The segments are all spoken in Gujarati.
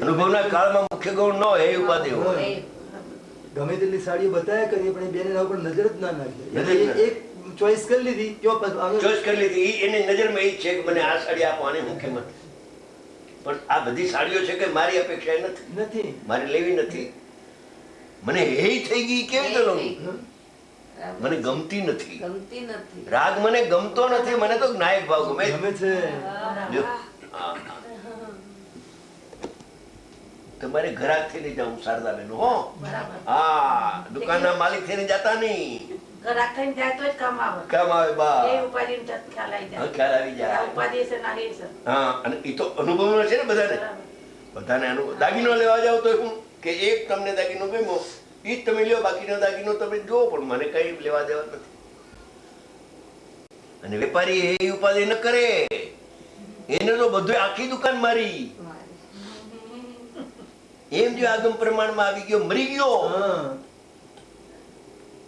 અનુભવના કાળમાં મુખ્ય ગૌણ ન હોય એ ઉપાધિ હોય. ગમે તેટલી સાડીઓ બતાવ્યા કરીએ પણ બેન એના ઉપર નજર જ ના નાખીએ. એક ચોઈસ કરી લીધી, ચોઈસ કરી લીધી, એની નજરમાં એ છે કે મને આ સાડી આપો, આની મુખ્ય મત. પણ આ બધી સાડીઓ છે કે મારી અપેક્ષા નથી, મારે લેવી નથી, મને એ થઈ ગઈ કેવી રીતે લઉં? મને ગમતી નથી, રાગ મને ગમતો નથી, મને તો નાયક ભાવ ગમે છે. તમારે ઘરાક થઈને જાઉં શારદાબેન, હો હા, દુકાનના માલિક થઈને જતા નહીં. ઘરાક થઈને જાય તો જ કામ આવે. કામ આવે બા. એ ઉપાધિ ખ્યાલ આવી જાય. ખ્યાલ આવી જાય. ઉપાધિ છે ના છે. હા, અને એ તો અનુભવનો છે ને બધાને. બધાને અનુભવ. દાગીનો લેવા જાવ તો હું કે એક તમને દાગીનો ગમ્યો, એ જ તમે લ્યો, બાકીનો દાગીનો તમે જુઓ, પણ મને કઈ લેવા દેવા નથી. અને વેપારી એ ઉપાધિ ન કરે, એને તો બધું આખી દુકાન મારી. એમ જો આગમ પ્રમાણમાં આવી ગયો, મરી ગયો,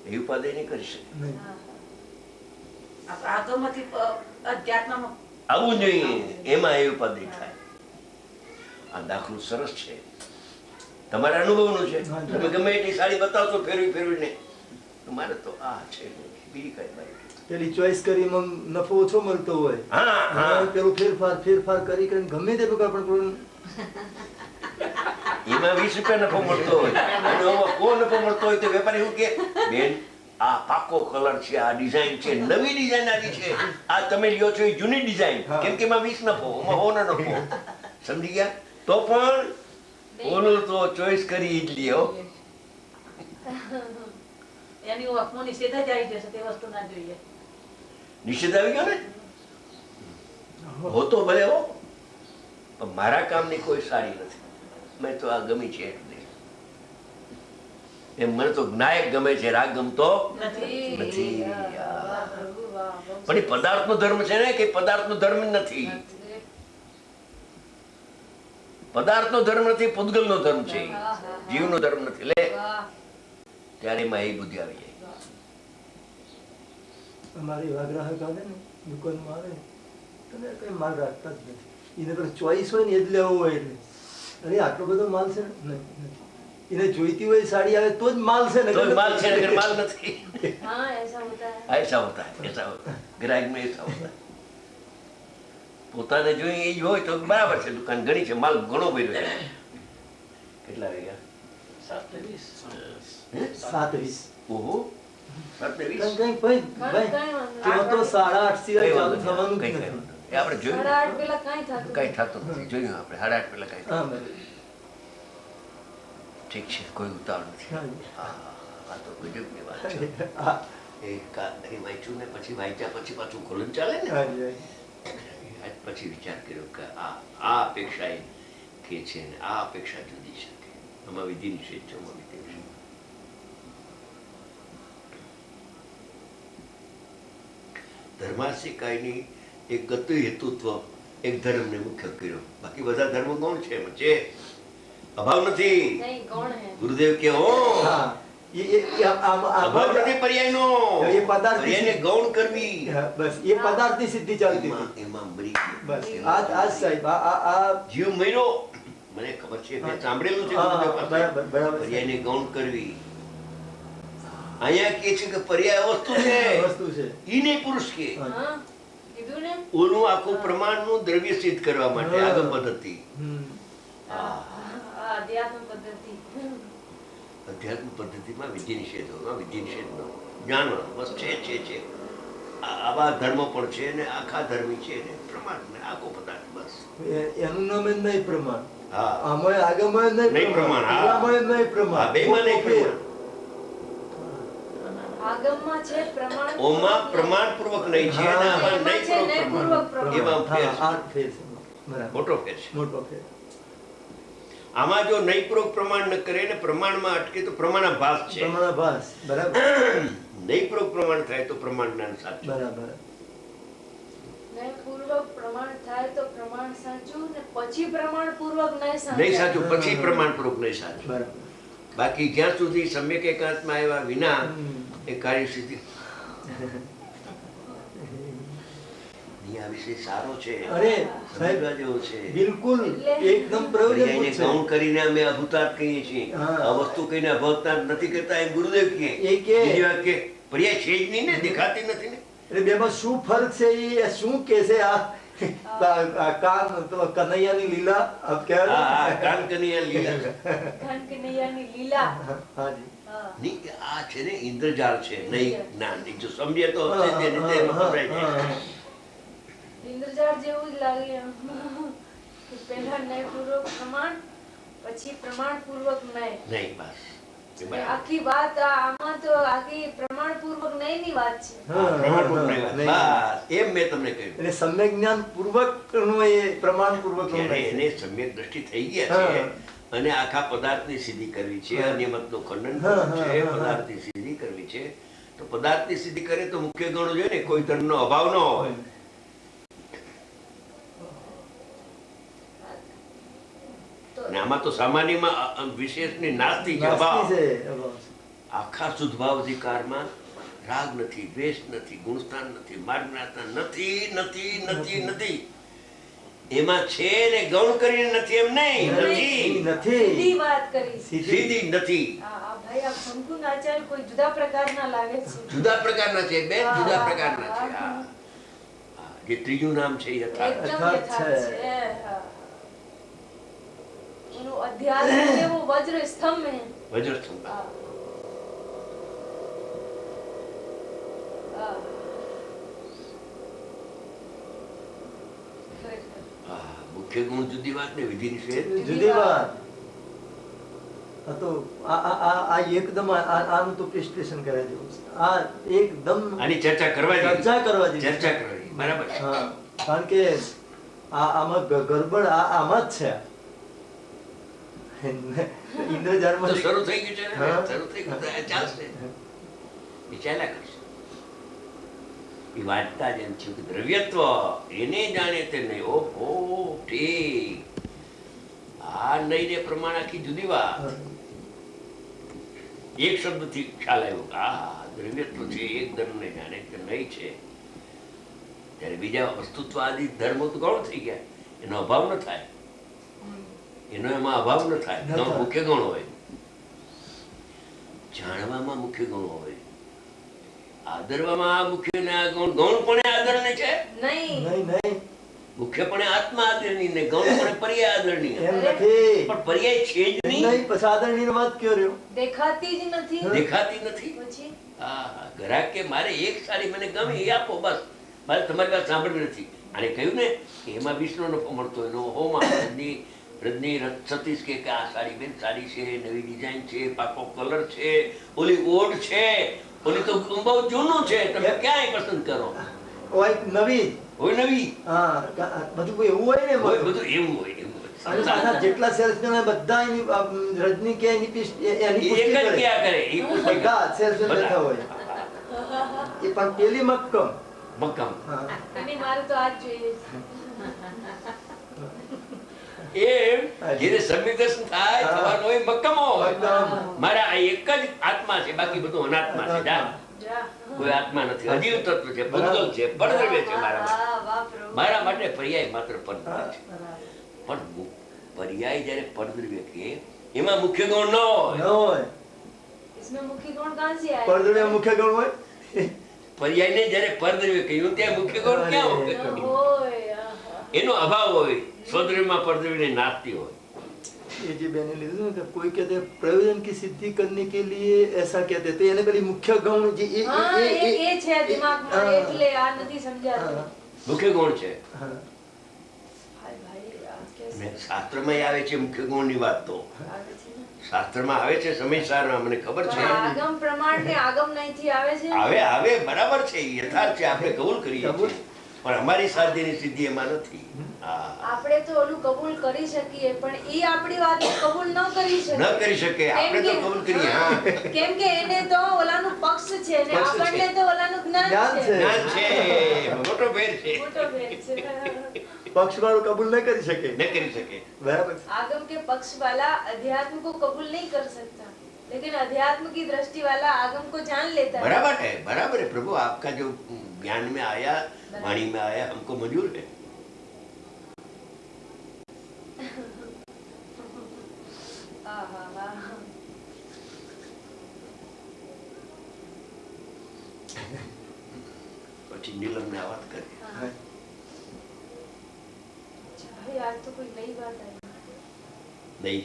એ ઉપાધિ નહીં કરી શકે. આવું જોઈએ, એમાં એ ઉપાધિ થાય. આ દાખલો સરસ છે, તમારા અનુભવનો છે. તમે ગમે એટલી સાડી બતાવશો ફેરવી ફેરવીને, મારે તો આ છે, બીજી કઈ બાઈ પેલી ચોઈસ કરી નફો ઓછો મળતો હોય, પેલું ફેરફાર કરી ગમે તે પ્રકાર પણ એમાં 20 રૂપિયા નફો મળતો હોય, કો નફો મળતો હોય તો વેપારી શું કે, બેન આ પાકો કલર છે, આ ડિઝાઇન છે, નવી ડિઝાઇન આવી છે, આ તમે લ્યો છો એ જૂની ડિઝાઇન, કેમ કે એમાં 20 નફો, એમાં 100 નફો. સમજી ગયા? તો પણ ઓલું તો ચોઈસ કરી જ લ્યો. એની વખતમાં નિષેધ જ આવી જશે, તે વસ્તુ ના જોઈએ. નિષેધ આવી ગયો ને, હો તો ભલે હો, પણ મારા કામની કોઈ સારી નથી. મેં તો આ ગમી છે એટલે એમ, મને તો નાયક ગમે છે, રાગ ગમતો નથી. પણ એ પદાર્થનો ધર્મ છે ને, કે પદાર્થનો ધર્મ નથી. પદાર્થનો ધર્મ નથી, પૂતગલનો ધર્મ છે, જીવનો ધર્મ નથી. લે ત્યારે એમાં એ બુદ્ધિ આવી જાય. અમારી એવા ગ્રાહક આવે ને દુકાનમાં આવે, તમે કઈ માલ રાખતા જ નથી. એને પર ચોઈસ હોય ને એ જ લેવું હોય એટલે, અરે આટલો બધો માલ છે ને, એને જોઈતી હોય સાડી આવે તો જ માલ છે ને, માલ છે ને માલ નથી. हाँ ऐसा होता है, ऐसा होता है, ऐसा होता है, ग्राहक में ऐसा होता है. પોતાને જોઈએ એ હોય તો બરાબર છે, દુકાન ઘણી છે, માલ ઘણો ભર્યો છે. કેટલા વાગ્યા? 7:20. ઓહો, 7:20. કઈ ભાઈ ત્યાં તો 8:30 સિવાય ચાલુ થવાનું જ નથી. એ આપણે જોયું, 8:30 પેલા કાંઈ થતું નથી, જોયું આપણે 8:30 પેલા કઈ. ઠીક છે, કોઈ ઉતાવળ નથી. આ તો ગજબની વાત છે. એ વાંચ્યું ને પછી વાંચ્યા પછી પાછું ખોલન ચાલે ને. આજ પછી વિચાર કર્યો કે આ અપેક્ષા એ કે છે ને આ અપેક્ષા જુદી શકે. આમાં વિધિ નિષેધ છે, આમાં વિધિ નિષેધ. ધર્માસિકાયની એક ગતિ હેતુત્વ એક ધર્મને મુખ્ય કર્યો, બાકી બધા ધર્મ ગૌણ છે, છે અભાવ નથી. ગુરુદેવ કે હો અભાવ નથી પર્યાયનો, પર્યાયને ગૌણ કરવી, બસ એ પદાર્થની સિદ્ધિ ચાલતી એમાં મરી બસ. આ સાહેબ આ જીવ મર્યો, મને ખબર છે, મેં સાંભળેલું છે. પર્યાયને ગૌણ કરવી. અહીંયા કે છે કે પર્યાય વસ્તુ છે, ઈ નહીં પુરુષ કે. ઓનું આખું પ્રમાણનું દ્રવ્ય સિદ્ધ કરવા માટે આગમ પદ્ધતિ, અધ્યાત્મ પદ્ધતિમાં વિધિ નિષેધોમાં વિધિ નિષેધનો જાણવાનું બસ છે. આવા ધર્મ પણ છે ને આખા ધર્મી છે ને પ્રમાણ ને આખો પદાર્થ, બસ એનું નામ જ નહીં પ્રમાણ. હા, આમાં આગમાં નહીં પ્રમાણ, આમાં નહીં પ્રમાણ, બેમાં નહીં પ્રમાણ. આગમમાં છે પ્રમાણ, ઓમાં પ્રમાણપૂર્વક નહીં છે અને આમાં નહીપૂર્વક પ્રમાણ. એમાં ફેર છે, મોટો ફેર છે, મોટો ફેર. આમાં જો નહીપૂર્વક પ્રમાણ ન કરે ને પ્રમાણમાં અટકે તો પ્રમાણાભાસ છે. પ્રમાણાભાસ, બરાબર. નહીપૂર્વક પ્રમાણ થાય તો પ્રમાણ જ્ઞાન સાચું. બરાબર. નહીપૂર્વક પ્રમાણ થાય તો પ્રમાણ સાચું ને પછી પ્રમાણપૂર્વક નહીં સાચું, પછી પ્રમાણપૂર્વક નહીં સાચું. બરાબર. બાકી જ્યાં સુધી સમ્યક એકાંતમાં આવ્યા વિના એ કાર્ય સિદ્ધિ આ વિષય સારો છે, અરે સમજવા જેવો છે. બિલકુલ એકદમ પ્રયોજનભૂત એને છે. ગૌણ કરીને અમે અભૂતાર્થ કહીએ છીએ. હા. આ વસ્તુ કહીને અભૂતાર્થ નથી કરતા એમ ગુરુદેવ કહે. એ કે બીજી વાત કે પર્યાય છે જ નહીં ને, દેખાતી નથી ને. એટલે બેમાં શું ફરક છે એ શું કે છે આ કાન તો કનૈયાની લીલા આપ કહેવાય ને? હા, કાન કનૈયા લીલા. કાન કનૈયાની લીલા. હાજી. હા. નહીં, આ છે ને ઇન્દ્રજાળ છે, નહીં જ્ઞાન. જો સમજે તો હશે તે રીતે એમાં પકડાઈ જાય. ઇન્દ્રજાળ જેવું જ લાગે એમ. કે પહેલા ન્યાયપૂર્વક પ્રમાણ, પછી પ્રમાણપૂર્વક ન્યાય. નહીં, બસ એ બરાબર. આખી વાત આમાં તો આખી પ્રમાણપૂર્વક ન્યાયની વાત છે. પ્રમાણભૂત નહીં વાત. બસ એમ મેં તમને કહ્યું. એટલે સમ્યક જ્ઞાન પૂર્વક નું એ પ્રમાણ પૂર્વક નું ત્યારે થાય છે. એને સમ્યક દ્રષ્ટિ થઈ ગયા છે હા. અને આખા પદાર્થની સિદ્ધિ કરવી છે, હા. અનિયમતનું ખંડન હા, કરવું છે, હા, હા. પદાર્થની સિદ્ધિ કરવી છે. તો પદાર્થની સિદ્ધિ કરે તો મુખ્ય ગણો જોઈએ ને, કોઈ ધર્મનો અભાવ ન હોય. તો અને આમાં તો સામાન્યમાં વિશેષની નાસ્તિ છે, નાસ્તિ અભાવ. છે, અભાવ છે. આખા શુદ્ધભાવ અધિકારમાં રાગ નથી, દ્વેષ નથી, ગુણસ્થાન નથી, માર્ગનાથના નથી, નથી, નથી, નથી. એમાં છે ને ગૌણ કરીને નથી એમ નહીં, નથી. નથી. સીધી વાત કરી. સીધી નથી. આ ભાઈ આ શંકુના આચાર્ય કોઈ જુદા પ્રકારના લાગે છે. જુદા પ્રકારના છે, બે હા, જુદા હા, પ્રકારના છે. હા. હા. હા, જે ત્રીજું નામ છે એ યથાર્થ. એકદમ યથાર્થ યથાર્થ છે. છે. હા. એનું અધ્યાત્મ જેવો વજ્ર સ્તંભ હે. વજ્રસ્તંભ. હા. હા. ખરેખર. હા, મુખ્ય ગુણ જુદી વાત ને વિધિ નિષેધ જુદી વાત. આ તો આ એકદમ આનું તો પ્રેસ્ટેશન કરવા જેવું છે. આ એકદમ આની ચર્ચા કરવા જેવી. ચર્ચા કરવા જેવી. ચર્ચા કરવા જેવી. બરાબર છે. હા, કારણ કે આમાં ગડબડ આમાં જ છે. ઇન્દ્રજાળમાં તો શરૂ થઈ ગયું છે ને, હા. શરૂ થઈ ગયું તો એ ચાલશે. એ ચાલ્યા કરશે. એ વાંચતા જ એમ છે કે દ્રવ્યત્વ એને જાણે તે નહીં. ઓહો, ઠીક. આ નહીં ને પ્રમાણ આખી જુદી વાત. એક શબ્દથી ખ્યાલ આવ્યો કે આ દ્રવ્યત્વ છે, એક ધર્મને જાણે કે નહીં છે. ત્યારે બીજા વસ્તુત્વાદી ધર્મો તો ગૌણ થઈ ગયા, એનો અભાવ ન થાય. એનો એમાં અભાવ ન થાય. ન થાય. મુખ્ય ગૌણ હોય, જાણવામાં મુખ્ય ગૌણ હોય, આદરવામાં આ મુખ્ય ને આ ગૌણ. ગૌણપણે આદરણીય છે, નહીં. નહીં નહીં મુખ્યપણે આત્મા આદરણીય ને ગૌણપણે પર્યાય આદરણીય. એમ નથી. પણ પર્યાય છે જ નહીં, નહીં પછી આદરણીય વાત કયો રહ્યો. દેખાતી જ નથી. દેખાતી નથી. પછી હા, ગ્રાહક કે મારે એક સાડી મને ગમે એ આપો, બસ મારે તમારી વાત સાંભળવી નથી. આને કહ્યું ને કે એમાં વિષ્ણુ નફો મળતો એનો હોમાં રજની સતીશ કે આ સાડી બેન સારી છે, નવી ડિઝાઇન છે, પાકો કલર છે, ઓલી ઓડ છે, ઓલી તો બહુ જૂનું છે, તમે ક્યાંય પસંદ કરો. કોઈ નવી હોય નવી, હા બધું કોઈ એવું હોય ને હોય બધું એવું હોય, એવું હોય. અને પાછા જેટલા સેલ્સમેન હોય બધા એની રજની કે એની એ એની પુષ્ટિ એક જ કરે. ક્યાં કરે, એ પુષ્ટિ કરે. બધા સેલ્સમેન બેઠા હોય એ પણ પેલી મક્કમ. મક્કમ. હા. અને મારે તો આજ જોઈએ છે. એમ જેને સમ્યક દર્શન થાય હા. થવાનું હોય મક્કમ હોય. મક્કમ. મારા આ એક જ આત્મા છે, બાકી બધું અનાત્મા છે. જા. જા. કોઈ આત્મા નથી, અજીવ તત્વ છે, ભૂતગલ છે, પરદ્રવ્ય છે. મારા માટે હા, વાહ પ્રભુ. મારા માટે પર્યાય માત્ર પરદ્રવ્ય છે. બરાબર. પણ પર્યાય જ્યારે પરદ્રવ્ય કે એમાં મુખ્ય ગુણ ન ન હોય. હોય इसमें मुख्य गुण कहाँ से आए? પરદ્રવ્ય મુખ્ય ગુણ હોય પર્યાયને જ્યારે પરદ્રવ્ય કહ્યું ત્યાં મુખ્ય ગુણ ક્યાં હોય? न होय, आहा. એનો અભાવ હોય. સ્વદ્રવ્યમાં પરદ્રવ્યની નાસ્તિ હોય. ये जो मैंने लिखा ना कि कोई कहते हैं प्रयोजन की सिद्धि करने के लिए ऐसा कहते तो यानी पहले मुख्य गौण जी हाँ, ये છે દિમાગમાં, हाँ, એટલે આ નથી સમજાતું. हाँ, મુખ્ય ગુણ છે. हाँ, ભાઈ, ભાઈ, આ કેસે અને શાસ્ત્રમાં આવે છે મુખ્ય ગુણની વાત. તો આવે છે ને? શાસ્ત્રમાં આવે છે, સમયસારમાં મને ખબર છે. પણ આગમ પ્રમાણ ને આગમ નહીંથી આવે છે ને? આવે બરાબર છે, યથાર્થ છે, આપણે કબૂલ કરીએ કબૂલ. છીએ. પણ અમારી સાધ્યની સિદ્ધિ એમાં નથી. હા, આપણે તો ઓલું કબૂલ કરી શકીએ પણ ઈ આપણી વાત કબૂલ ન કરી શકે. ન કરી શકે. આપણે તો કબૂલ કરીએ. હા, કેમ કે એને તો ઓલાનું પક્ષ છે ને પક્ષ છે. આપણને તો ઓલાનું જ્ઞાન જ્ઞાન છે. છે. જ્ઞાન છે, મોટો ફેર છે. મોટો ભેદ છે. पक्ष वालों कबूल नहीं कर सके ન કરી શકે. बराबर आगम के पक्ष वाला अध्यात्म को कबूल नहीं कर सकता। लेकिन अध्यात्म की दृष्टि वाला आगम को जान लेता है। बराबर है प्रभु, आपका जो ज्ञान में आया, वाणी में आया, हमको मंजूर है। પછી નીલમ ને વાત કરી। भाई आज तो कोई नई बात आई। नहीं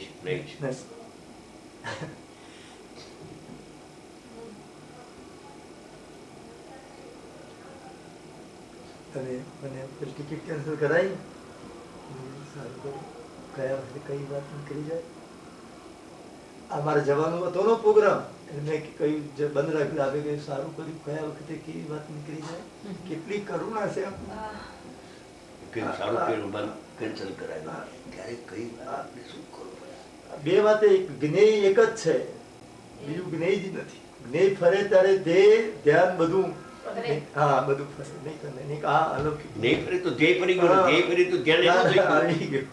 અને મને ટિકિટ કેન્સલ કરાઈ, સારું કર્યું, ગયા વખતે કઈ વાત નીકળી જાય। આ મારે જવાનું હતો નો પ્રોગ્રામ, મેં કહ્યું જે બંધ રાખ્યું, આપે કહ્યું સારું કર્યું, ગયા વખતે કેવી વાત નીકળી જાય। કેટલી કરુણા છે કે સારું કર્યું બંધ કેન્સલ કરાવ્યું, ત્યારે કઈ વાત શું કરવું પડે। બે વાતે જ્ઞેય એક જ છે, બીજું જ્ઞેય જ નથી। જ્ઞેય ફરે ત્યારે ધ્યેય ધ્યાન બધું, હા બધું ફરે, નહીં કરે નહીં આ અલૌકિક નહીં ફરી તો ધ્યેય ફરી ગયું, ધ્યેય ફરી તો ધ્યાન આવી ગયું,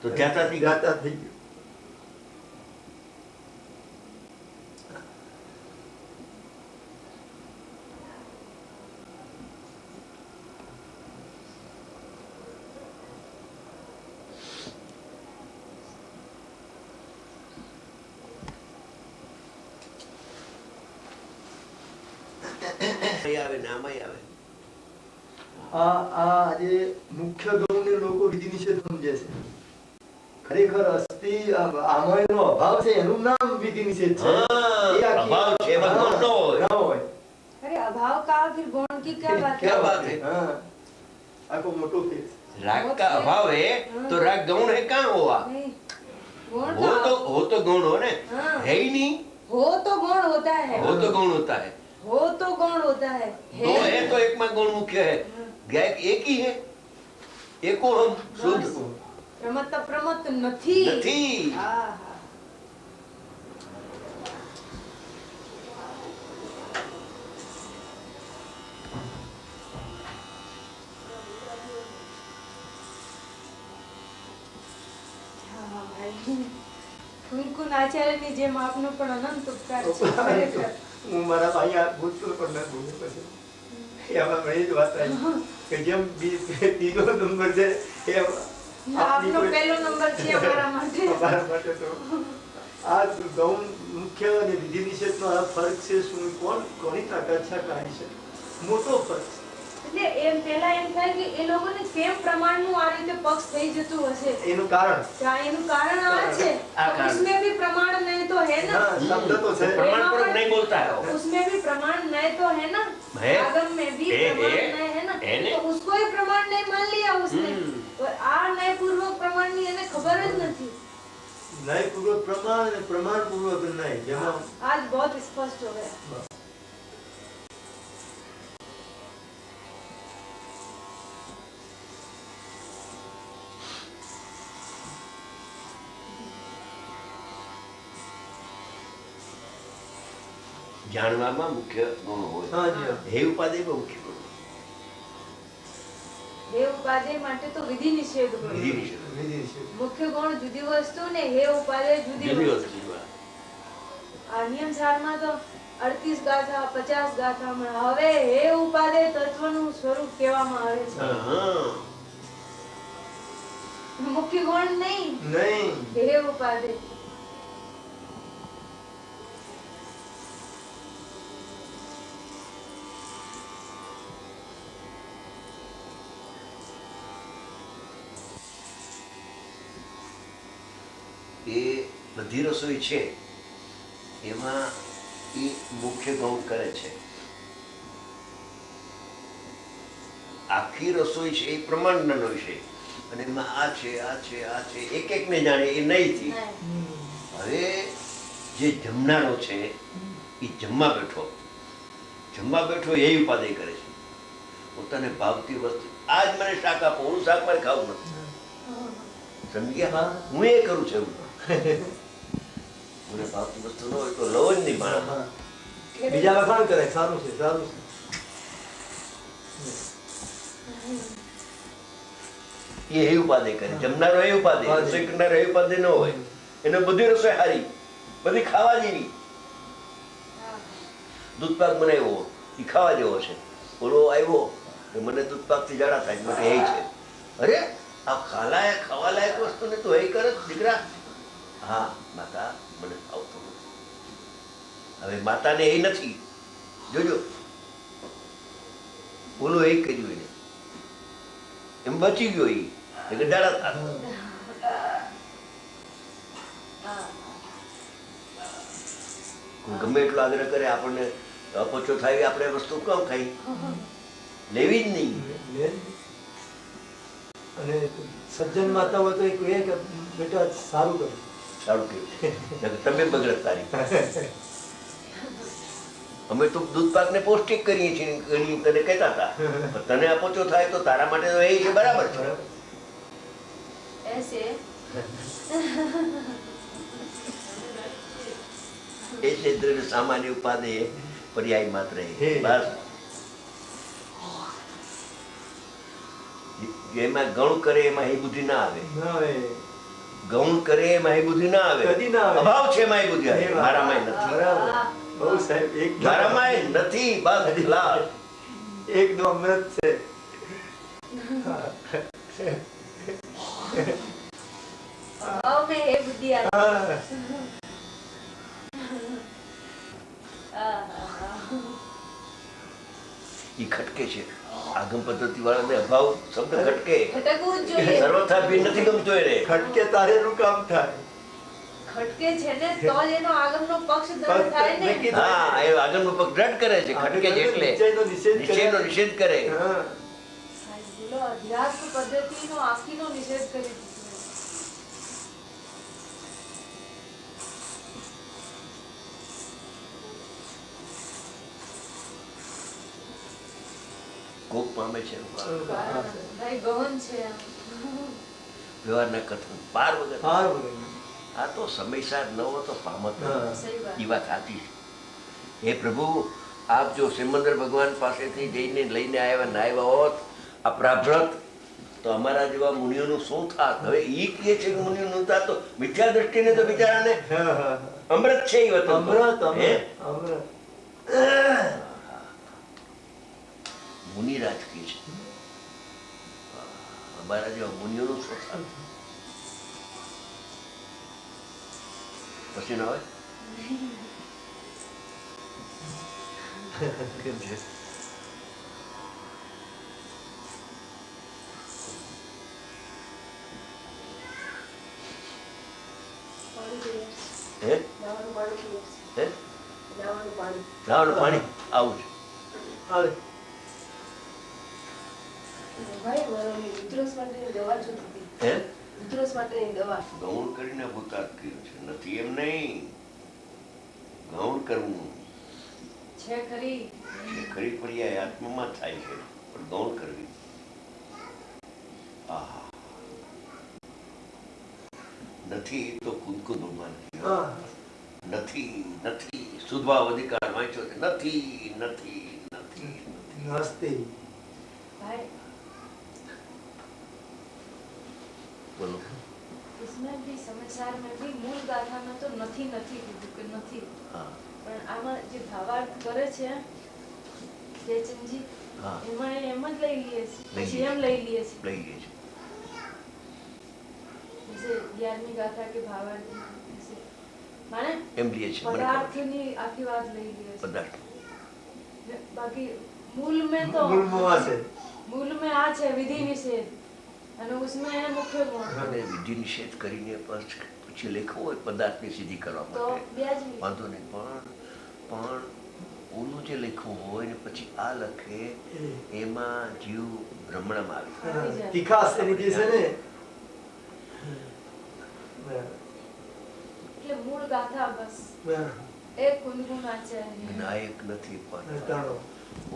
તો જાતા થઈ ગયું। આવે નામ આવે। આજે મુખ્ય ગૌણને લોકો વિધિ નિષેધ સમજે છે, ખરેખર અસ્થિ આમયનો અભાવ છે એનું નામ વિધિ નિષેધ છે। એ અભાવ છે, એમાં ગુણ ન હોય। अरे अभाव का फिर गुण की क्या बात है? हाँ, आपको मोटो फेस राग का अभाव है तो राग गौण है, कहाँ हुआ? हो तो गौण हो ना, है ही नहीं। हो तो गुण होता है, हो तो गौण होता है, हो तो गुण होता है। दो है तो एक में गुण मुख्य है, गैक एक ही है, एको हम शुद्ध प्रमत्त નથી। કુંકુન આચાર્યની જેમ આપનો પણ અનંત ઉપકાર છે। હું મારા ભાઈ આ ભૂતપૂર્વ પર ના ભૂલે પછી એમાં મને જ વાત આવી કે જેમ ત્રીજો નંબર છે એ આપનો પહેલો નંબર છે અમારા માટે તો આ ગૌણ મુખ્ય અને વિધિ નિષેધનો આ ફરક છે શું, કોની તાકાત છે, કાંઈ છે મોટો ફરક છે। એટલે એમ પહેલા એમ થાય કે એ લોકોને કેમ પ્રમાણનું આ રીતે પક્ષ થઈ જતું હશે, એનું કારણ એનું કારણ આ છે। उसमें भी प्रमाण नहीं तो है ना, शब्द तो है, प्रमाण पर नहीं बोलता है, उसमें भी प्रमाण नहीं तो है ना, आगम में भी प्रमाण नहीं है ना, तो उसको ही प्रमाण नहीं मान लिया उसने। तो आ न्याय पूर्वक प्रमाण ની એને ખબર જ નથી। न्याय पूर्वक प्रमाण અને प्रमाण पूर्वक न्याय, જેમાં आज बहुत स्पष्ट हो गया। જાણવામાં મુખ્ય ગુણ હોય, હે ઉપાદેયમાં મુખ્ય ગુણ, હે ઉપાદેય માટે તો વિધિ નિષેધ ગુણ, મુખ્ય ગુણ જુદી વસ્તુ ને હે ઉપાદેય જુદી વસ્તુ। આ નિયમ સારમાં તો 38 ગાથા 50 ગાથા માં હવે હે ઉપાદેય તત્વનું સ્વરૂપ કહેવામાં આવે છે। મુખ્ય ગુણ નહીં, હે ઉપાદેય। એ બધી રસોઈ છે એમાં એ મુખ્ય ગૌણ કરે છે, આખી રસોઈ છે એ પ્રમાણનો છે અને એમાં આ છે આ છે આ છે એક એક ને જાણે એ નહીં થી। હવે જે જમનારો છે એ જમવા બેઠો એ ઉપાદેય કરે છે, પોતાને ભાવતી વસ્તુ, આજ મને શાક આપો, હું શાક મારે ખાવું નથી, સમજી ગયા? હું એ કરું છું, મને ભાવતી વસ્તુ ન હોય તો લવ જ નહીં માણસ, બીજા વખાણ કરે સારું છે સારું છે। એ હે ઉપાદેય કરે, જમનારો હે ઉપાદેય, રસોઈ કરનારો હે ઉપાદેય ન હોય, એને બધી રસોઈ હારી, બધી ખાવા જેવી, દૂધપાક બનાવ્યો એ ખાવા જેવો છે. ઓલો આવ્યો કે મને દૂધપાકથી ઝાડા થાય મને એ છે. અરે આ ખાવા લાયક વસ્તુને તો એ કરે દીકરા. હા માતા મને આવતું નથી. હવે માતાને એ નથી, જોજો બોલો એ કર્યું એને એમ બચી ગયો એ ઝાડા થાય. ગમે એટલો આગ્રહ કરે આપણને અપચો થાય આપણે વસ્તુ કેમ ખાઈ લેવી જ નહીં. અને સજ્જન માતા હોય તો એક એ કે બેટા સારું કર્યું, સારું કેવું તમે બગડત તારી. અમે તો દૂધપાક ને પૌષ્ટિક કરીએ છીએ તને કહેતા હતા, તને અપચો થાય તો તારા માટે તો એ છે બરાબર છે. એ ક્ષેત્ર સામાન્ય ઉપાધિ પર્યાય માત્ર બસ. એમાં ગૌણ કરે એમાં એ બુદ્ધિ ના આવે, ગૌણ કરે એમાં એ બુદ્ધિ ના આવે. અભાવ છે એમાં એ બુદ્ધિ આવે. મારામાં નથી, મારામાં નથી. બસ લાલ એકદમ અમૃત છે. અભાવ में ये बुद्धि आती ઈ ખટકે છે. આગમ પદ્ધતિ વાળાને અભાવ શબ્દ ખટકે. ખટકવું જ જોઈએ. સર્વથા ભીન નથી ગમતો એને. ખટકે તારે એનું કામ થાય. ખટકે છે ને તો જ એનો આગમનો પક્ષ દૃઢ થાય ને. હા, એ આગમનો પક્ષ દ્રઢ કરે છે. ખટકે છે એટલે નિશ્ચયનો નિષેધ કરે. બોલો અધ્યાત્મ પદ્ધતિનો આખીનો નિષેધ કરી દીધો. કોપ પામે છે ભાઈ ગહન છે વ્યવહારના કથન પાર વગર. આ તો સમયસાર ન હો તો પામત. એ વાત સાચી છે. હે પ્રભુ, આપ જો સિમંદર ભગવાન પાસેથી જઈને લઈને આવ્યા હોત આ પ્રાભ્રત, તો અમારા જેવા મુનિઓનું શું થાત? હવે ઈ કહે છે કે મુનિઓનું થાત તો મિથ્યા દ્રષ્ટિને તો બિચારાને અમૃત છે. એ વતન મુનિરાજ કહે છે અમારા જેવા મુનિઓનું શું થાત? પછી ના હોય કેમ છે? નાવાનું પાણી આવું છે. ગૌણ કરીને ભૂતાત કર્યું છે. નથી એમ નહીં, ગૌણ કરવું છે ખરી ખરી પર્યાય આત્મામાં થાય છે, પણ ગૌણ કરવી. આહા નથી તો ખુદ ભગવાન નથી. નથી સુધભાવ અધિકાર વાંચ્યો છે. નથી નથી નથી નસ્તી. भाई બોલો. इसमें भी समाचार में भी मूल गाथा में तो નથી નથી કીધું કે નથી. પણ આમાં જે ભાવાર્થ કરે છે જયચંદજી, એમાં એમ જ લઈ લઈએ છે, પછી એમ લઈ લઈએ છે जैसे 11वीं गाथा के भावार्थ ऐसे माने એમ લઈએ છે. પદાર્થની આખી વાત લઈ લઈએ છે. પદાર્થ બાકી मूल में तो मूल में आ છે વિધિ નિષેધ, અને उसमें है मुख्य गुण. અને વિધિ નિષેધ કરીને પછી લેખવું હોય પદાર્થની સિદ્ધિ કરવા માટે વાંધો નહીં, પણ ઓલું જે લેખવું હોય ને પછી આ લખે એમાં જીવ ભ્રમણામાં આવી તીખાસ એની જે છે ને, એટલે મૂળ ગાથા બસ એક ગુણગુણ છે. નાયક નથી પણ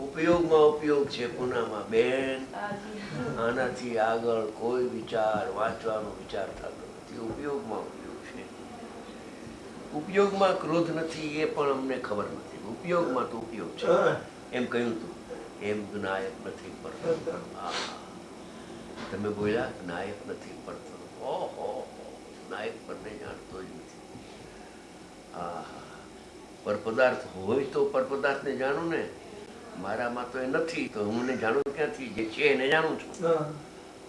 ઉપયોગમાં ઉપયોગ છે. પુનામાં બેન આનાથી આગળ કોઈ વિચાર વાંચવાનો વિચાર થતો નથી. ઉપયોગમાં ઉપયોગ છે. ઉપયોગમાં ક્રોધ નથી એ પણ અમને ખબર નથી. ઉપયોગમાં તો ઉપયોગ છે એમ કહ્યું હતું. એમ નાયક નથી પડતો. તમે બોલ્યા નાયક નથી પડતો. ઓહો, નાયક પર નહીં જાણતો જ નથી. પરપદાર્થ હોય તો પરપદાર્થને જાણું ને, મારામાં તો એ નથી તો હું ને જાણું ક્યાંથી? જે છે એને જાણું છું. હા.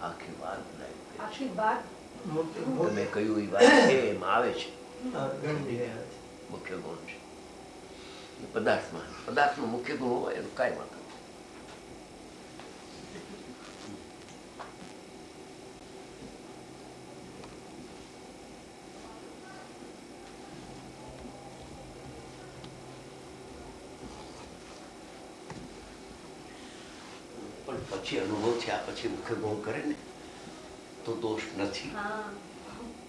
આખી વાત આખી વાત તમે કહ્યું એ વાત છે, એમાં આવે છે. હા, ઘણી જગ્યાએ આવે છે. મુખ્ય ગુણ છે પદાર્થમાં મુખ્ય ગુણ હોય એનું કાંઈ વાંધો નથી. પણ પછી અનુભવ થયા પછી મુખ્ય ગુણ કરે ને તો દોષ નથી.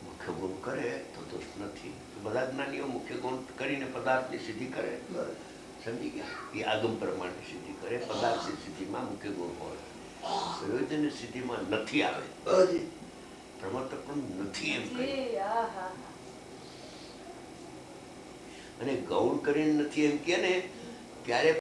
મુખ્ય ગુણ કરે તો દોષ નથી. બધા જ્ઞાનીઓ મુખ્ય ગુણ કરીને પદાર્થની સિદ્ધિ કરે. સમજી ગયા? એ આગમ પ્રમાણે સિદ્ધિ કરે. પદાર્થની સિદ્ધિમાં મુખ્ય ગુણ હોય, પ્રયોજનની સિદ્ધિમાં નથી આવે. પ્રમોતક પણ નથી એમ કહે. અને ગૌણ કરીને નથી એમ કે ને ત્યારે